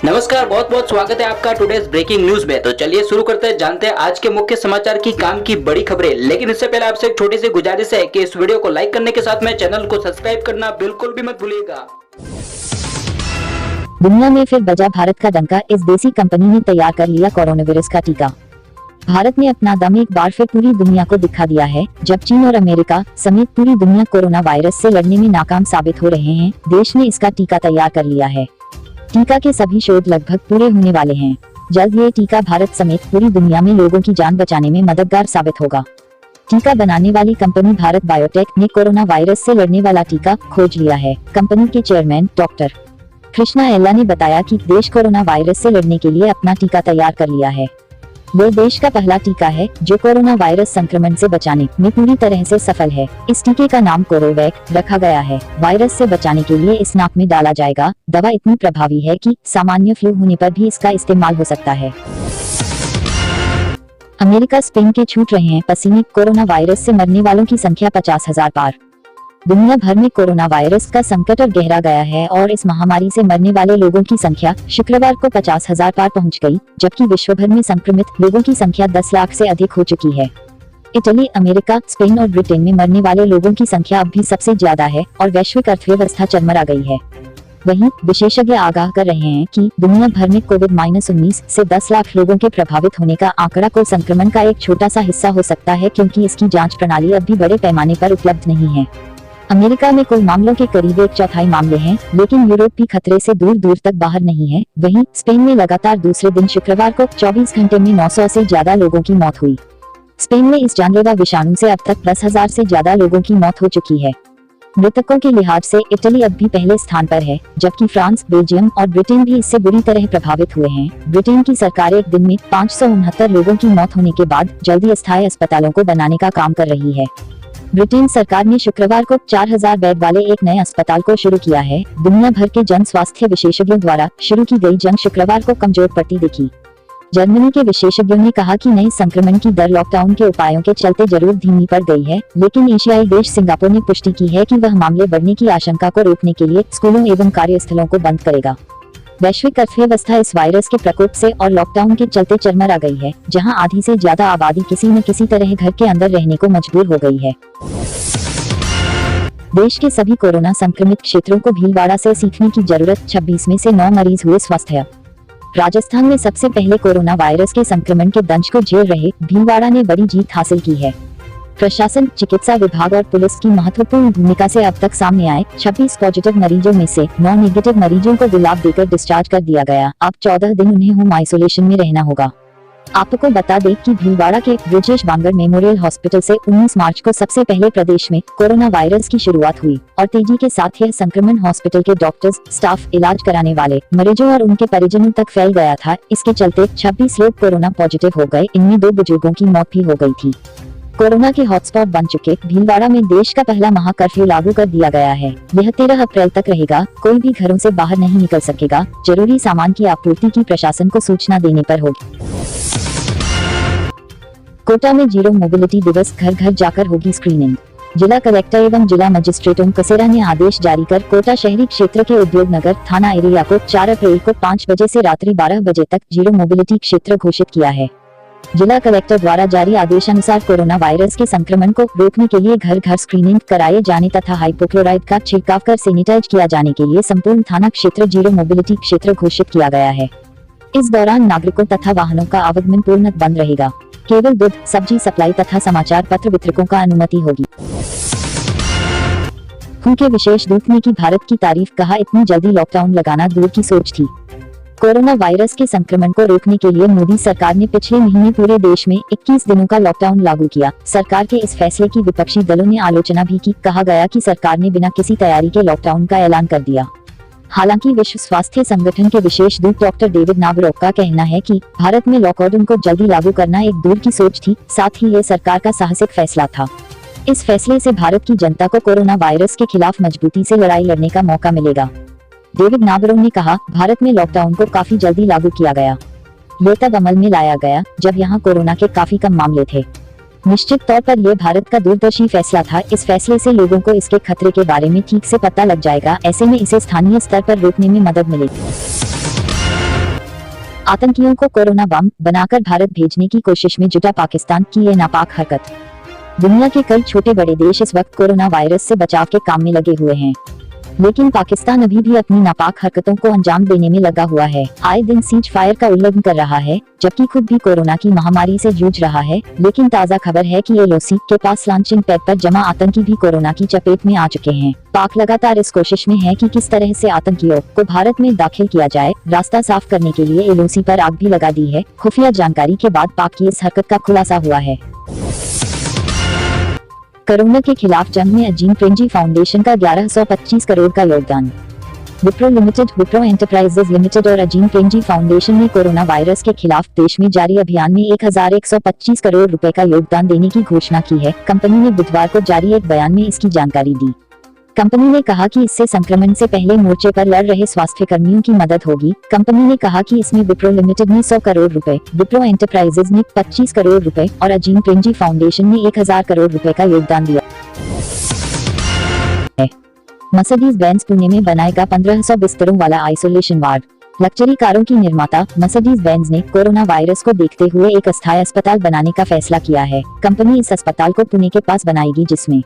नमस्कार, बहुत बहुत स्वागत है आपका टुडेज ब्रेकिंग न्यूज में। तो चलिए शुरू करते हैं, जानते हैं आज के मुख्य समाचार की काम की बड़ी खबरें। लेकिन इससे पहले आपसे एक छोटी सी गुजारिश है कि इस वीडियो को लाइक करने के साथ में चैनल को सब्सक्राइब करना बिल्कुल भी मत भूलिएगा। दुनिया में फिर बजा भारत का डंका, इस देसी कंपनी ने तैयार कर लिया कोरोना वायरस का टीका। भारत ने अपना दम एक बार फिर पूरी दुनिया को दिखा दिया है। जब चीन और अमेरिका समेत पूरी दुनिया कोरोना वायरस से लड़ने में नाकाम साबित हो रहे हैं, देश ने इसका टीका तैयार कर लिया है। टीका के सभी शोध लगभग पूरे होने वाले हैं। जल्द ये टीका भारत समेत पूरी दुनिया में लोगों की जान बचाने में मददगार साबित होगा। टीका बनाने वाली कंपनी भारत बायोटेक ने कोरोना वायरस से लड़ने वाला टीका खोज लिया है। कंपनी के चेयरमैन डॉक्टर कृष्णा एल्ला ने बताया कि देश कोरोना वायरस से लड़ने के लिए अपना टीका तैयार कर लिया है। वो देश का पहला टीका है जो कोरोना वायरस संक्रमण से बचाने में पूरी तरह से सफल है। इस टीके का नाम कोरोवैक रखा गया है। वायरस से बचाने के लिए इस नाक में डाला जाएगा। दवा इतनी प्रभावी है कि सामान्य फ्लू होने पर भी इसका इस्तेमाल हो सकता है। अमेरिका स्पेन के छूट रहे हैं पसीने, कोरोना वायरस से मरने वालों की संख्या 50,000 पार। दुनिया भर में कोरोना वायरस का संकट और गहरा गया है और इस महामारी से मरने वाले लोगों की संख्या शुक्रवार को 50,000 पार पहुंच गई, जबकि विश्व भर में संक्रमित लोगों की संख्या 10 लाख से अधिक हो चुकी है। इटली, अमेरिका, स्पेन और ब्रिटेन में मरने वाले लोगों की संख्या अब भी सबसे ज्यादा है और वैश्विक अर्थव्यवस्था चरमरा गई है। वहीं विशेषज्ञ आगाह कर रहे हैं कि दुनिया भर में कोविड-19 से 10 लाख लोगों के प्रभावित होने का आंकड़ा को संक्रमण का एक छोटा सा हिस्सा हो सकता है, क्योंकि इसकी जांच प्रणाली अब भी बड़े पैमाने पर उपलब्ध नहीं है। अमेरिका में कुल मामलों के करीब 1/4 मामले हैं, लेकिन यूरोप भी खतरे से दूर दूर तक बाहर नहीं है। वहीं स्पेन में लगातार दूसरे दिन शुक्रवार को 24 घंटे में 900 से ज्यादा लोगों की मौत हुई। स्पेन में इस जानलेवा विषाणु से अब तक 10,000 से ज्यादा लोगों की मौत हो चुकी है। मृतकों के लिहाज से इटली अब भी पहले स्थान पर है, जबकि फ्रांस, बेल्जियम और ब्रिटेन भी इससे बुरी तरह प्रभावित हुए हैं। ब्रिटेन की सरकार एक दिन में 569 लोगों की मौत होने के बाद जल्दी अस्थायी अस्पतालों को बनाने का काम कर रही है। ब्रिटेन सरकार ने शुक्रवार को 4,000 बेड वाले एक नए अस्पताल को शुरू किया है। दुनिया भर के जन स्वास्थ्य विशेषज्ञों द्वारा शुरू की गई जंग शुक्रवार को कमजोर पड़ती दिखी। जर्मनी के विशेषज्ञों ने कहा कि नए संक्रमण की दर लॉकडाउन के उपायों के चलते जरूर धीमी पड़ गई है, लेकिन एशियाई देश सिंगापुर ने पुष्टि की है कि वह मामले बढ़ने की आशंका को रोकने के लिए स्कूलों एवं कार्यस्थलों को बंद करेगा। वैश्विक अर्थव्यवस्था इस वायरस के प्रकोप से और लॉकडाउन के चलते चरमरा गई है, जहां आधी से ज्यादा आबादी किसी न किसी तरह घर के अंदर रहने को मजबूर हो गई है। देश के सभी कोरोना संक्रमित क्षेत्रों को भीलवाड़ा से सीखने की जरूरत, 26 में से 9 मरीज हुए स्वस्थ। राजस्थान में सबसे पहले कोरोना वायरस के संक्रमण के दंश को झेल रहे भीलवाड़ा ने बड़ी जीत हासिल की है। प्रशासन, चिकित्सा विभाग और पुलिस की महत्वपूर्ण भूमिका से अब तक सामने आए 26 पॉजिटिव मरीजों में से 9 नेगेटिव मरीजों को गुलाब देकर डिस्चार्ज कर दिया गया। अब 14 दिन उन्हें होम आइसोलेशन में रहना होगा। आपको बता दें कि भीलवाड़ा के ब्रिजेश बांगड़ मेमोरियल हॉस्पिटल से 19 मार्च को सबसे पहले प्रदेश में कोरोना वायरस की शुरुआत हुई और तेजी के साथ यह संक्रमण हॉस्पिटल के डॉक्टर्स, स्टाफ, इलाज कराने वाले मरीजों और उनके परिजनों तक फैल गया था। इसके चलते 26 लोग कोरोना पॉजिटिव हो गए। इनमें 2 बुजुर्गों की मौत भी हो गई थी। कोरोना के हॉटस्पॉट बन चुके भीलवाड़ा में देश का पहला महा कर्फ्यू लागू कर दिया गया है। यह 13 अप्रैल तक रहेगा। कोई भी घरों से बाहर नहीं निकल सकेगा। जरूरी सामान की आपूर्ति की प्रशासन को सूचना देने पर होगी। कोटा में जीरो मोबिलिटी दिवस, घर घर जाकर होगी स्क्रीनिंग। जिला कलेक्टर एवं जिला मजिस्ट्रेट कसेरा ने आदेश जारी कर कोटा शहरी क्षेत्र के उद्योग नगर थाना एरिया को 4 अप्रैल को 5 बजे से रात्रि 12 बजे तक जीरो मोबिलिटी क्षेत्र घोषित किया है। जिला कलेक्टर द्वारा जारी आदेशानुसार कोरोना वायरस के संक्रमण को रोकने के लिए घर घर स्क्रीनिंग कराए जाने तथा हाइपोक्लोराइड का छिड़काव कर सैनिटाइज किया जाने के लिए संपूर्ण थाना क्षेत्र जीरो मोबिलिटी क्षेत्र घोषित किया गया है। इस दौरान नागरिकों तथा वाहनों का आवागमन पूर्णतः बंद रहेगा। केवल दूध, सब्जी सप्लाई तथा समाचार पत्र वितरकों का अनुमति होगी। के विशेष दूत ने की भारत की तारीफ, कहा इतनी जल्दी लॉकडाउन लगाना दूर की सोच थी। कोरोना वायरस के संक्रमण को रोकने के लिए मोदी सरकार ने पिछले महीने पूरे देश में 21 दिनों का लॉकडाउन लागू किया। सरकार के इस फैसले की विपक्षी दलों ने आलोचना भी की। कहा गया कि सरकार ने बिना किसी तैयारी के लॉकडाउन का ऐलान कर दिया। हालांकि विश्व स्वास्थ्य संगठन के विशेष दूत डॉक्टर डेविड नाबरोक का कहना है कि भारत में लॉकडाउन को जल्दी लागू करना एक दूर की सोच थी, साथ ही ये सरकार का साहसिक फैसला था। इस फैसले से भारत की जनता को कोरोना वायरस के खिलाफ मजबूती से लड़ाई लड़ने का मौका मिलेगा। डेविड नाबरोक ने कहा, भारत में लॉकडाउन को काफी जल्दी लागू किया गया। ये तब अमल में लाया गया जब यहाँ कोरोना के काफी कम मामले थे। निश्चित तौर पर यह भारत का दूरदर्शी फैसला था। इस फैसले से लोगों को इसके खतरे के बारे में ठीक से पता लग जाएगा। ऐसे में इसे स्थानीय स्तर पर रोकने में मदद मिलेगी। आतंकियों को कोरोना बम बनाकर भारत भेजने की कोशिश में जुटा पाकिस्तान की ये नापाक हरकत। दुनिया के कई छोटे बड़े देश इस वक्त कोरोना वायरस से बचाव के काम में लगे हुए हैं, लेकिन पाकिस्तान अभी भी अपनी नापाक हरकतों को अंजाम देने में लगा हुआ है। आए दिन सीज फायर का उल्लंघन कर रहा है, जबकि खुद भी कोरोना की महामारी से जूझ रहा है। लेकिन ताज़ा खबर है कि LOC के पास लॉन्चिंग पैड पर जमा आतंकी भी कोरोना की चपेट में आ चुके हैं। पाक लगातार इस कोशिश में है कि किस तरह से आतंकियों को भारत में दाखिल किया जाए। रास्ता साफ करने के लिए LOC पर आग भी लगा दी है। खुफिया जानकारी के बाद पाक की इस हरकत का खुलासा हुआ है। कोरोना के खिलाफ जंग में अजीम प्रेमजी फाउंडेशन का 1125 करोड़ का योगदान। Wipro limited, Wipro enterprises limited और अजीम प्रेमजी फाउंडेशन ने कोरोना वायरस के खिलाफ देश में जारी अभियान में 1125 करोड़ रुपए का योगदान देने की घोषणा की है। कंपनी ने बुधवार को जारी एक बयान में इसकी जानकारी दी। कंपनी ने कहा कि इससे संक्रमण से पहले मोर्चे पर लड़ रहे स्वास्थ्य कर्मियों की मदद होगी। कंपनी ने कहा कि इसमें विप्रो लिमिटेड ने 100 करोड़ रुपए, विप्रो एंटरप्राइजेज ने 25 करोड़ रुपए और अजीम प्रेमजी फाउंडेशन ने 1000 करोड़ रुपए का योगदान दिया है। मर्सिडीज बेंज पुणे में बनाएगा 1500 बिस्तरों वाला आइसोलेशन वार्ड। लग्जरी कारों की निर्माता मर्सिडीज बेंज ने कोरोना वायरस को देखते हुए एक अस्थायी अस्पताल बनाने का फैसला किया है। कंपनी इस अस्पताल को पुणे के पास बनाएगी, जिसमें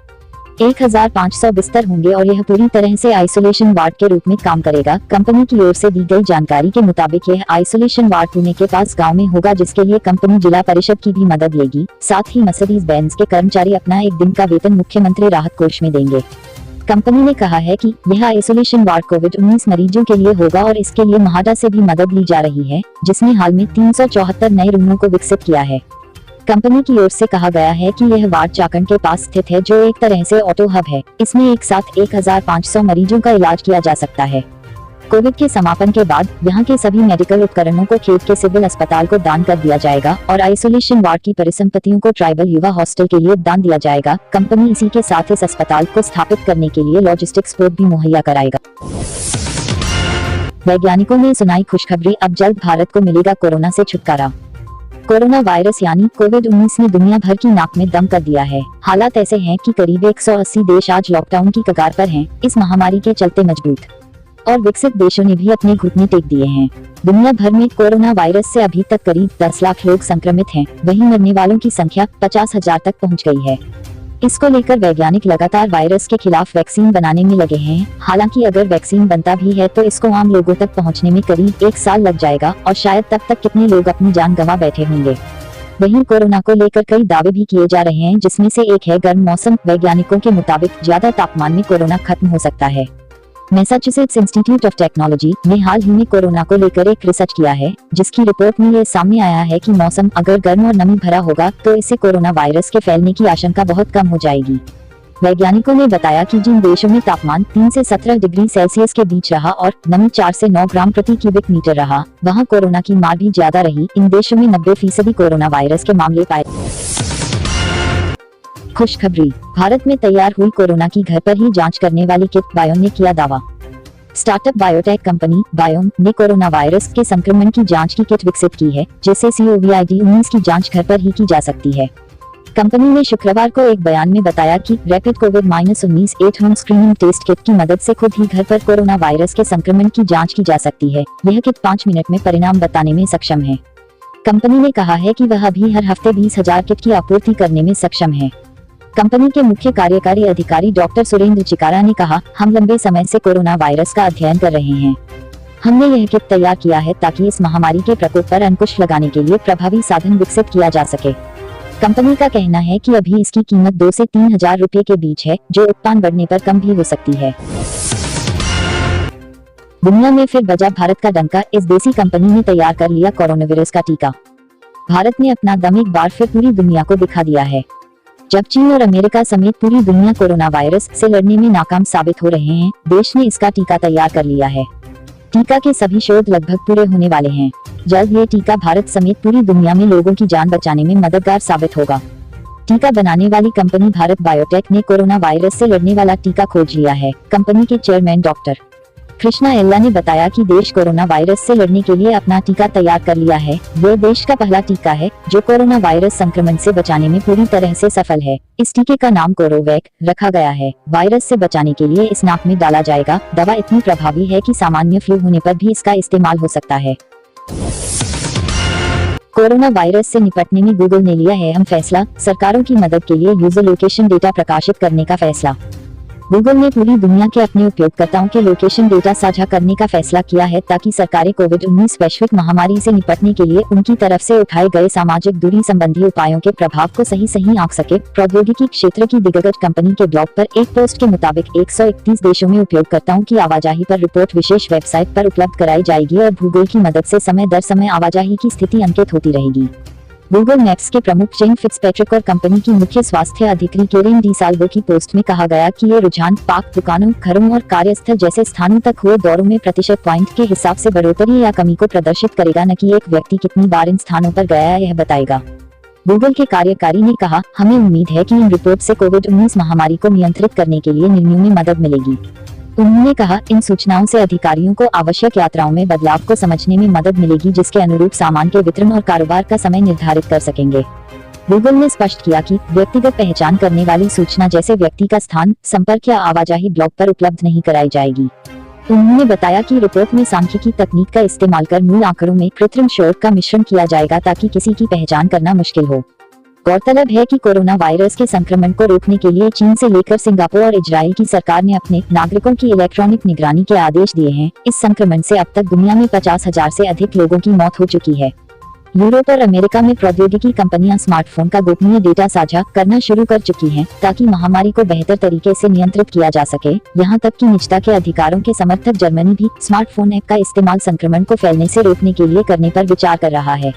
1500 बिस्तर होंगे और यह पूरी तरह से आइसोलेशन वार्ड के रूप में काम करेगा। कंपनी की ओर से दी गई जानकारी के मुताबिक यह आइसोलेशन वार्ड पुणे के पास गांव में होगा, जिसके लिए कंपनी जिला परिषद की भी मदद लेगी। साथ ही मर्सिडीज बेंज के कर्मचारी अपना एक दिन का वेतन मुख्यमंत्री राहत कोष में देंगे। कंपनी ने कहा है कि यह आइसोलेशन वार्ड कोविड-19 मरीजों के लिए होगा और इसके लिए महाडा से भी मदद ली जा रही है, जिसने हाल में 374 नए रूमों को विकसित किया है। कंपनी की ओर से कहा गया है कि यह वार्ड चाकंड के पास स्थित है, जो एक तरह से ऑटो हब है। इसमें एक साथ 1500 मरीजों का इलाज किया जा सकता है। कोविड के समापन के बाद यहाँ के सभी मेडिकल उपकरणों को खेत के सिविल अस्पताल को दान कर दिया जाएगा और आइसोलेशन वार्ड की परिसंपत्तियों को ट्राइबल युवा हॉस्टल के लिए दान दिया जाएगा। कंपनी इसी के साथ इस अस्पताल को स्थापित करने के लिए लॉजिस्टिक सपोर्ट भी मुहैया कराएगा। वैज्ञानिकों ने सुनाई खुशखबरी, अब जल्द भारत को मिलेगा कोरोना से छुटकारा। कोरोना वायरस यानी कोविड-19 ने दुनिया भर की नाक में दम कर दिया है। हालात ऐसे हैं कि करीब 180 देश आज लॉकडाउन की कगार पर हैं। इस महामारी के चलते मजबूत और विकसित देशों ने भी अपने घुटने टेक दिए हैं। दुनिया भर में कोरोना वायरस से अभी तक करीब 10 लाख लोग संक्रमित हैं। वहीं मरने वालों की संख्या 50,000 तक पहुंच गई है। इसको लेकर वैज्ञानिक लगातार वायरस के खिलाफ वैक्सीन बनाने में लगे हैं। हालांकि अगर वैक्सीन बनता भी है तो इसको आम लोगों तक पहुंचने में करीब 1 साल लग जाएगा और शायद तब तक कितने लोग अपनी जान गंवा बैठे होंगे। वहीं कोरोना को लेकर कई दावे भी किए जा रहे हैं, जिसमें से एक है गर्म मौसम। वैज्ञानिकों के मुताबिक ज्यादा तापमान में कोरोना खत्म हो सकता है। मैसाचुसेट्स इंस्टीट्यूट ऑफ टेक्नोलॉजी ने हाल ही में कोरोना को लेकर एक रिसर्च किया है, जिसकी रिपोर्ट में ये सामने आया है कि मौसम अगर गर्म और नमी भरा होगा तो इससे कोरोना वायरस के फैलने की आशंका बहुत कम हो जाएगी। वैज्ञानिकों ने बताया कि जिन देशों में तापमान 3 से 17 डिग्री सेल्सियस के बीच रहा और नमी 4 से 9 ग्राम प्रति क्यूबिक मीटर रहा, वहां कोरोना की मार भी ज्यादा रही। इन देशों में 90% कोरोना वायरस के मामले पाए। खुशखबरी, भारत में तैयार हुई कोरोना की घर पर ही जांच करने वाली किट बायोन ने किया दावा। स्टार्टअप बायोटेक कंपनी बायोन ने कोरोना वायरस के संक्रमण की जांच की किट विकसित की है, जिससे COVID-19 की जांच घर पर ही की जा सकती है। कंपनी ने शुक्रवार को एक बयान में बताया कि रैपिड कोविड-19 at home screening test kit की मदद से खुद ही घर पर कोरोना वायरस के संक्रमण की जांच की जा सकती है। यह किट 5 मिनट में परिणाम बताने में सक्षम है। कंपनी ने कहा है कि वह अभी हर हफ्ते 20,000 किट की आपूर्ति करने में सक्षम है। कंपनी के मुख्य कार्यकारी अधिकारी डॉक्टर सुरेंद्र चिकारा ने कहा, हम लंबे समय से कोरोना वायरस का अध्ययन कर रहे हैं। हमने यह किट तैयार किया है ताकि इस महामारी के प्रकोप पर अंकुश लगाने के लिए प्रभावी साधन विकसित किया जा सके। कंपनी का कहना है कि अभी इसकी कीमत 2 से 3,000 रुपए के बीच है, जो उत्पादन बढ़ने पर कम भी हो सकती है। दुनिया में फिर बजा भारत का डंका, इस देसी कंपनी ने तैयार कर लिया कोरोना वायरस का टीका। भारत ने अपना दम एक बार फिर पूरी दुनिया को दिखा दिया है। जब चीन और अमेरिका समेत पूरी दुनिया कोरोना वायरस से लड़ने में नाकाम साबित हो रहे हैं, देश ने इसका टीका तैयार कर लिया है। टीका के सभी शोध लगभग पूरे होने वाले हैं। जल्द ये टीका भारत समेत पूरी दुनिया में लोगों की जान बचाने में मददगार साबित होगा। टीका बनाने वाली कंपनी भारत बायोटेक ने कोरोना वायरस से लड़ने वाला टीका खोज लिया है। कंपनी के चेयरमैन डॉक्टर कृष्णा एल्ला ने बताया कि देश कोरोना वायरस से लड़ने के लिए अपना टीका तैयार कर लिया है। वो देश का पहला टीका है जो कोरोना वायरस संक्रमण से बचाने में पूरी तरह से सफल है। इस टीके का नाम कोरोवैक रखा गया है। वायरस से बचाने के लिए इस नाक में डाला जाएगा। दवा इतनी प्रभावी है कि सामान्य फ्लू होने पर भी इसका इस्तेमाल हो सकता है। कोरोना वायरस से निपटने में गूगल ने लिया है अहम फैसला, सरकारों की मदद के लिए यूजर लोकेशन डेटा प्रकाशित करने का फैसला। गूगल ने पूरी दुनिया के अपने उपयोगकर्ताओं के लोकेशन डेटा साझा करने का फैसला किया है ताकि सरकारें कोविड-19 वैश्विक महामारी से निपटने के लिए उनकी तरफ से उठाए गए सामाजिक दूरी संबंधी उपायों के प्रभाव को सही आंक सके। प्रौद्योगिकी क्षेत्र की दिग्गज कंपनी के ब्लॉग पर एक पोस्ट के मुताबिक 131 देशों में उपयोगकर्ताओं की आवाजाही पर रिपोर्ट विशेष वेबसाइट पर उपलब्ध कराई जाएगी और भूगोल की मदद से समय दर समय आवाजाही की स्थिति अंकित होती रहेगी। गूगल मैप्स के प्रमुख जेन फिट्जपैट्रिक और कंपनी की मुख्य स्वास्थ्य अधिकारी केरेन डी साल्वो की पोस्ट में कहा गया कि ये रुझान पार्क, दुकानों, घरों और कार्यस्थल जैसे स्थानों तक हुए दौरों में प्रतिशत पॉइंट के हिसाब से बढ़ोतरी या कमी को प्रदर्शित करेगा, न कि एक व्यक्ति कितनी बार इन स्थानों पर गया है यह बताएगा। गूगल के कार्यकारी ने कहा, हमें उम्मीद है कि इन रिपोर्ट से कोविड-19 महामारी को नियंत्रित करने के लिए निर्णयों में मदद मिलेगी। उन्होंने कहा, इन सूचनाओं से अधिकारियों को आवश्यक यात्राओं में बदलाव को समझने में मदद मिलेगी जिसके अनुरूप सामान के वितरण और कारोबार का समय निर्धारित कर सकेंगे। गूगल ने स्पष्ट किया कि व्यक्तिगत पहचान करने वाली सूचना जैसे व्यक्ति का स्थान, संपर्क या आवाजाही ब्लॉग पर उपलब्ध नहीं कराई जाएगी। उन्होंने बताया कि रिपोर्ट में सांख्यिकी तकनीक का इस्तेमाल कर मूल आंकड़ों में कृत्रिम शोर का मिश्रण किया जाएगा ताकि किसी की पहचान करना मुश्किल हो। गौरतलब है कि कोरोना वायरस के संक्रमण को रोकने के लिए चीन से लेकर सिंगापुर और इजराइल की सरकार ने अपने नागरिकों की इलेक्ट्रॉनिक निगरानी के आदेश दिए हैं। इस संक्रमण से अब तक दुनिया में 50,000 से अधिक लोगों की मौत हो चुकी है। यूरोप और अमेरिका में प्रौद्योगिकी कंपनियां स्मार्टफोन का गोपनीय डेटा साझा करना शुरू कर चुकी हैं ताकि महामारी को बेहतर तरीके से नियंत्रित किया जा सके। यहां तक कि निजता के अधिकारों के समर्थक जर्मनी भी स्मार्टफोन ऐप का इस्तेमाल संक्रमण को फैलने से रोकने के लिए करने पर विचार कर रहा है।